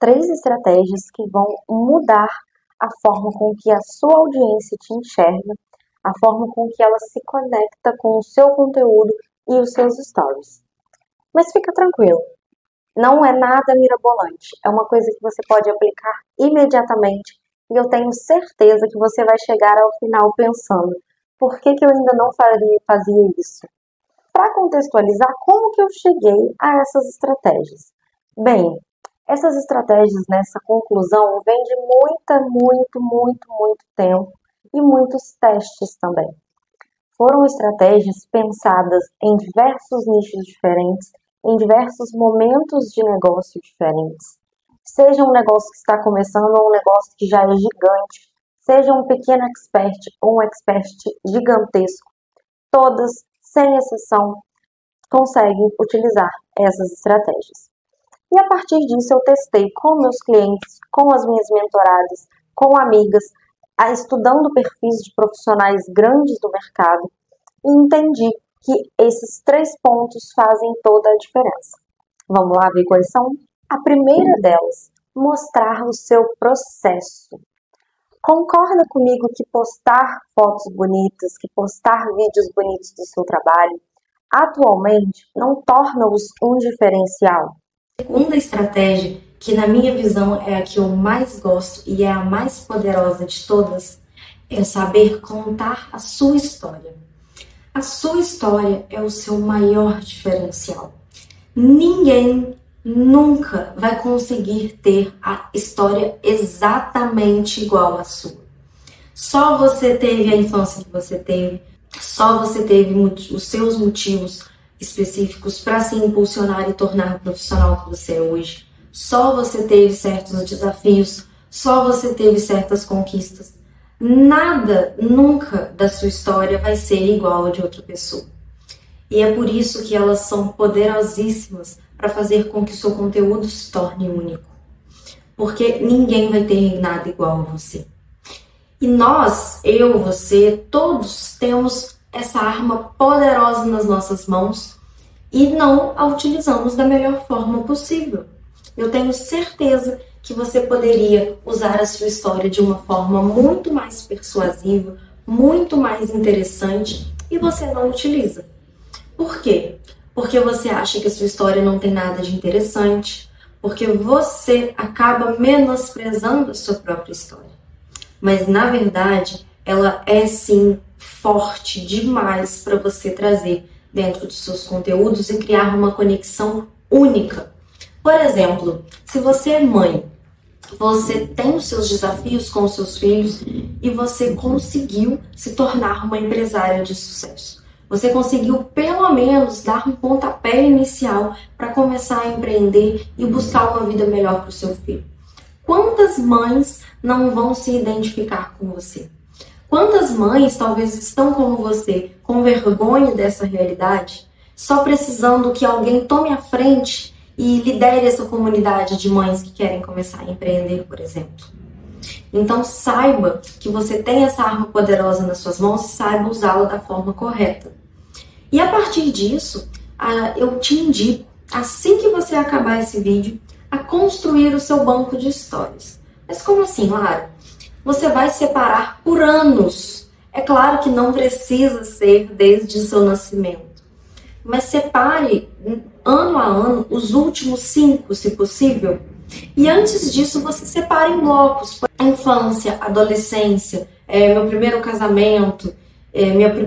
3 estratégias que vão mudar a forma com que a sua audiência te enxerga, a forma com que ela se conecta com o seu conteúdo e os seus stories. Mas fica tranquilo, não é nada mirabolante, é uma coisa que você pode aplicar imediatamente e eu tenho certeza que você vai chegar ao final pensando, por que eu ainda não fazia isso? Para contextualizar, como que eu cheguei a essas estratégias? Bem, essas estratégias nessa conclusão vêm de muito tempo e muitos testes também. Foram estratégias pensadas em diversos nichos diferentes, em diversos momentos de negócio diferentes. Seja um negócio que está começando ou um negócio que já é gigante, seja um pequeno expert ou um expert gigantesco, todas, sem exceção, conseguem utilizar essas estratégias. E a partir disso eu testei com meus clientes, com as minhas mentoradas, com amigas, estudando perfis de profissionais grandes do mercado e entendi que esses 3 pontos fazem toda a diferença. Vamos lá ver quais são? A primeira delas, mostrar o seu processo. Concorda comigo que postar fotos bonitas, que postar vídeos bonitos do seu trabalho, atualmente não torna-os um diferencial? A segunda estratégia, que na minha visão é a que eu mais gosto e é a mais poderosa de todas, é saber contar a sua história. A sua história é o seu maior diferencial. Ninguém nunca vai conseguir ter a história exatamente igual à sua. Só você teve a infância que você teve, só você teve os seus motivos específicos para se impulsionar e tornar o profissional que você é hoje. Só você teve certos desafios, só você teve certas conquistas. Nada, nunca da sua história vai ser igual a de outra pessoa. E é por isso que elas são poderosíssimas para fazer com que o seu conteúdo se torne único. Porque ninguém vai ter nada igual a você. E nós, eu, você, todos temos essa arma poderosa nas nossas mãos e não a utilizamos da melhor forma possível. Eu tenho certeza que você poderia usar a sua história de uma forma muito mais persuasiva, muito mais interessante e você não utiliza. Por quê? Porque você acha que a sua história não tem nada de interessante, porque você acaba menosprezando a sua própria história. Mas, na verdade, ela é sim forte demais para você trazer dentro dos seus conteúdos e criar uma conexão única. Por exemplo, se você é mãe, você tem os seus desafios com os seus filhos e você conseguiu se tornar uma empresária de sucesso. Você conseguiu pelo menos dar um pontapé inicial para começar a empreender e buscar uma vida melhor para o seu filho. Quantas mães não vão se identificar com você? Quantas mães talvez estão como você, com vergonha dessa realidade, só precisando que alguém tome a frente e lidere essa comunidade de mães que querem começar a empreender, por exemplo? Então saiba que você tem essa arma poderosa nas suas mãos e saiba usá-la da forma correta. E a partir disso, eu te indico, assim que você acabar esse vídeo, a construir o seu banco de histórias. Mas como assim, Lara? Você vai separar por anos. É claro que não precisa ser desde o seu nascimento. Mas separe ano a ano os últimos 5, se possível. E antes disso, você separe em blocos. Infância, adolescência, meu primeiro casamento,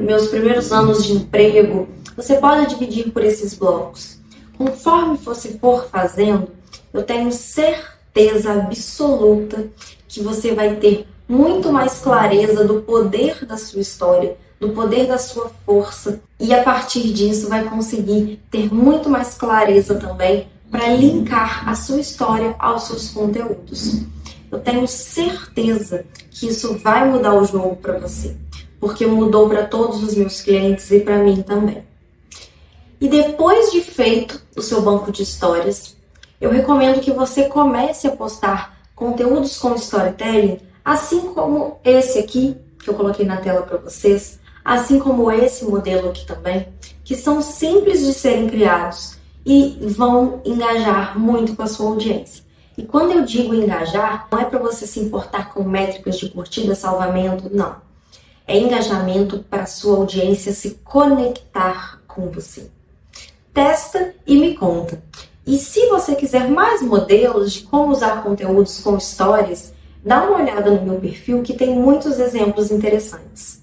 meus primeiros anos de emprego. Você pode dividir por esses blocos. Conforme você for fazendo, eu tenho certeza absoluta que você vai ter muito mais clareza do poder da sua história, do poder da sua força e a partir disso vai conseguir ter muito mais clareza também para linkar a sua história aos seus conteúdos. Eu tenho certeza que isso vai mudar o jogo para você, porque mudou para todos os meus clientes e para mim também. E depois de feito o seu banco de histórias, eu recomendo que você comece a postar conteúdos com storytelling, assim como esse aqui, que eu coloquei na tela para vocês, assim como esse modelo aqui também, que são simples de serem criados e vão engajar muito com a sua audiência. E quando eu digo engajar, não é para você se importar com métricas de curtida, salvamento, não. É engajamento para a sua audiência se conectar com você. Testa e me conta. E se você quiser mais modelos de como usar conteúdos com histórias, dá uma olhada no meu perfil que tem muitos exemplos interessantes.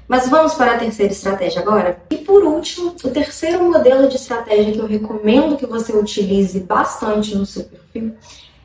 Mas vamos para a terceira estratégia agora? E por último, o terceiro modelo de estratégia que eu recomendo que você utilize bastante no seu perfil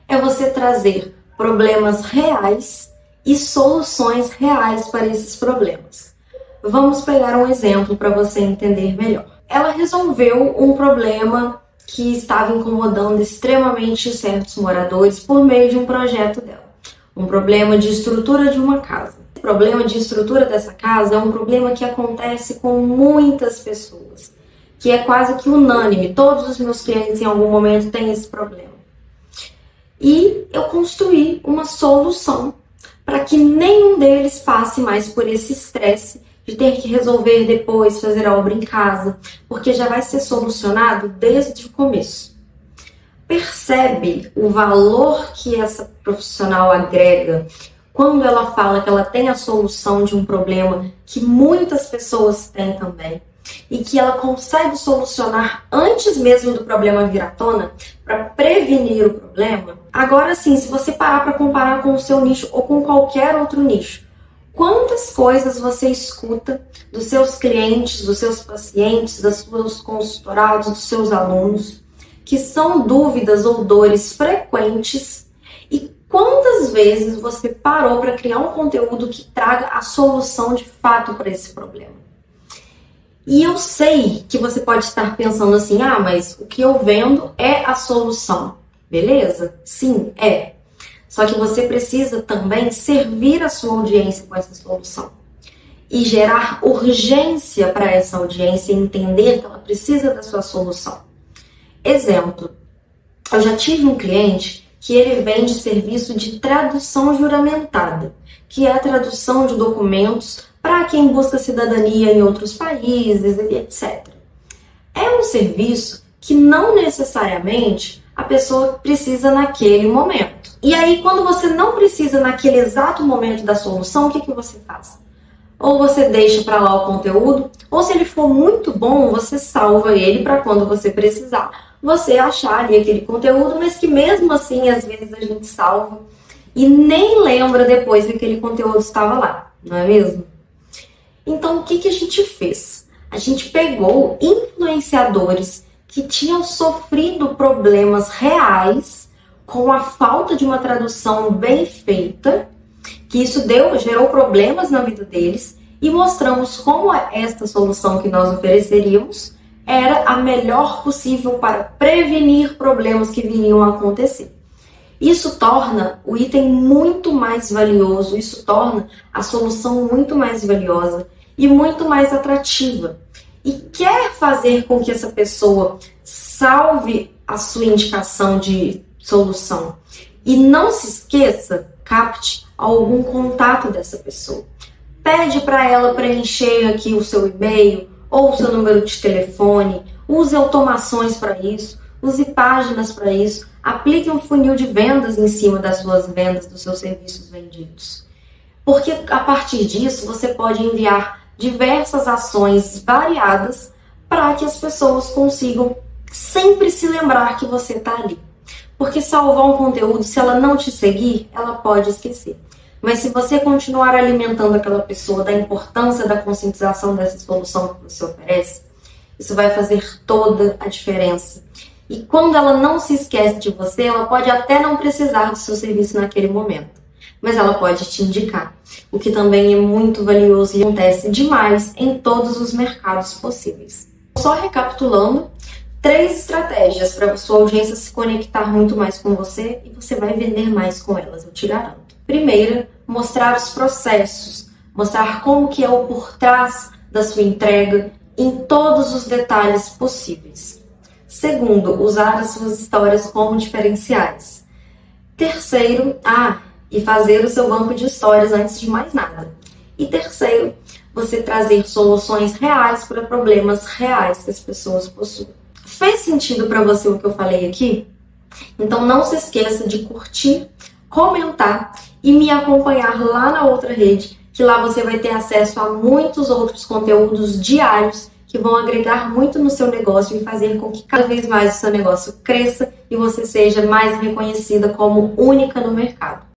é você trazer problemas reais e soluções reais para esses problemas. Vamos pegar um exemplo para você entender melhor. Ela resolveu um problema que estava incomodando extremamente certos moradores por meio de um projeto dela. Um problema de estrutura de uma casa. O problema de estrutura dessa casa é um problema que acontece com muitas pessoas, que é quase que unânime. Todos os meus clientes em algum momento têm esse problema. E eu construí uma solução para que nenhum deles passe mais por esse estresse de ter que resolver depois, fazer a obra em casa, porque já vai ser solucionado desde o começo. Percebe o valor que essa profissional agrega quando ela fala que ela tem a solução de um problema que muitas pessoas têm também e que ela consegue solucionar antes mesmo do problema vir à tona para prevenir o problema? Agora sim, se você parar para comparar com o seu nicho ou com qualquer outro nicho, quantas coisas você escuta dos seus clientes, dos seus pacientes, dos seus consultorados, dos seus alunos, que são dúvidas ou dores frequentes, e quantas vezes você parou para criar um conteúdo que traga a solução de fato para esse problema? E eu sei que você pode estar pensando assim, mas o que eu vendo é a solução. Beleza? Sim, é. Só que você precisa também servir a sua audiência com essa solução. E gerar urgência para essa audiência entender que ela precisa da sua solução. Exemplo, eu já tive um cliente que ele vende serviço de tradução juramentada, que é a tradução de documentos para quem busca cidadania em outros países, etc. É um serviço que não necessariamente a pessoa precisa naquele momento. E aí, quando você não precisa naquele exato momento da solução, o que você faz? Ou você deixa para lá o conteúdo, ou se ele for muito bom, você salva ele para quando você precisar, você achar ali aquele conteúdo, mas que mesmo assim, às vezes a gente salva e nem lembra depois que aquele conteúdo estava lá, não é mesmo? Então, o que a gente fez? A gente pegou influenciadores que tinham sofrido problemas reais com a falta de uma tradução bem feita, que isso gerou problemas na vida deles, e mostramos como esta solução que nós ofereceríamos era a melhor possível para prevenir problemas que viriam a acontecer. Isso torna o item muito mais valioso, isso torna a solução muito mais valiosa e muito mais atrativa. E quer fazer com que essa pessoa salve a sua indicação de solução e não se esqueça, capte algum contato dessa pessoa. Pede para ela preencher aqui o seu e-mail ou o seu número de telefone, use automações para isso, use páginas para isso, aplique um funil de vendas em cima das suas vendas, dos seus serviços vendidos. Porque a partir disso você pode enviar diversas ações variadas para que as pessoas consigam sempre se lembrar que você está ali. Porque salvar um conteúdo, se ela não te seguir, ela pode esquecer. Mas se você continuar alimentando aquela pessoa da importância da conscientização dessa solução que você oferece, isso vai fazer toda a diferença. E quando ela não se esquece de você, ela pode até não precisar do seu serviço naquele momento, mas ela pode te indicar, o que também é muito valioso e acontece demais em todos os mercados possíveis. Só recapitulando, 3 estratégias para a sua audiência se conectar muito mais com você e você vai vender mais com elas, eu te garanto. Primeira, mostrar os processos, mostrar como que é o por trás da sua entrega em todos os detalhes possíveis. Segundo, usar as suas histórias como diferenciais. Terceiro, e fazer o seu banco de histórias antes de mais nada. E terceiro, você trazer soluções reais para problemas reais que as pessoas possuem. Fez sentido para você o que eu falei aqui? Então não se esqueça de curtir, comentar e me acompanhar lá na outra rede, que lá você vai ter acesso a muitos outros conteúdos diários que vão agregar muito no seu negócio e fazer com que cada vez mais o seu negócio cresça e você seja mais reconhecida como única no mercado.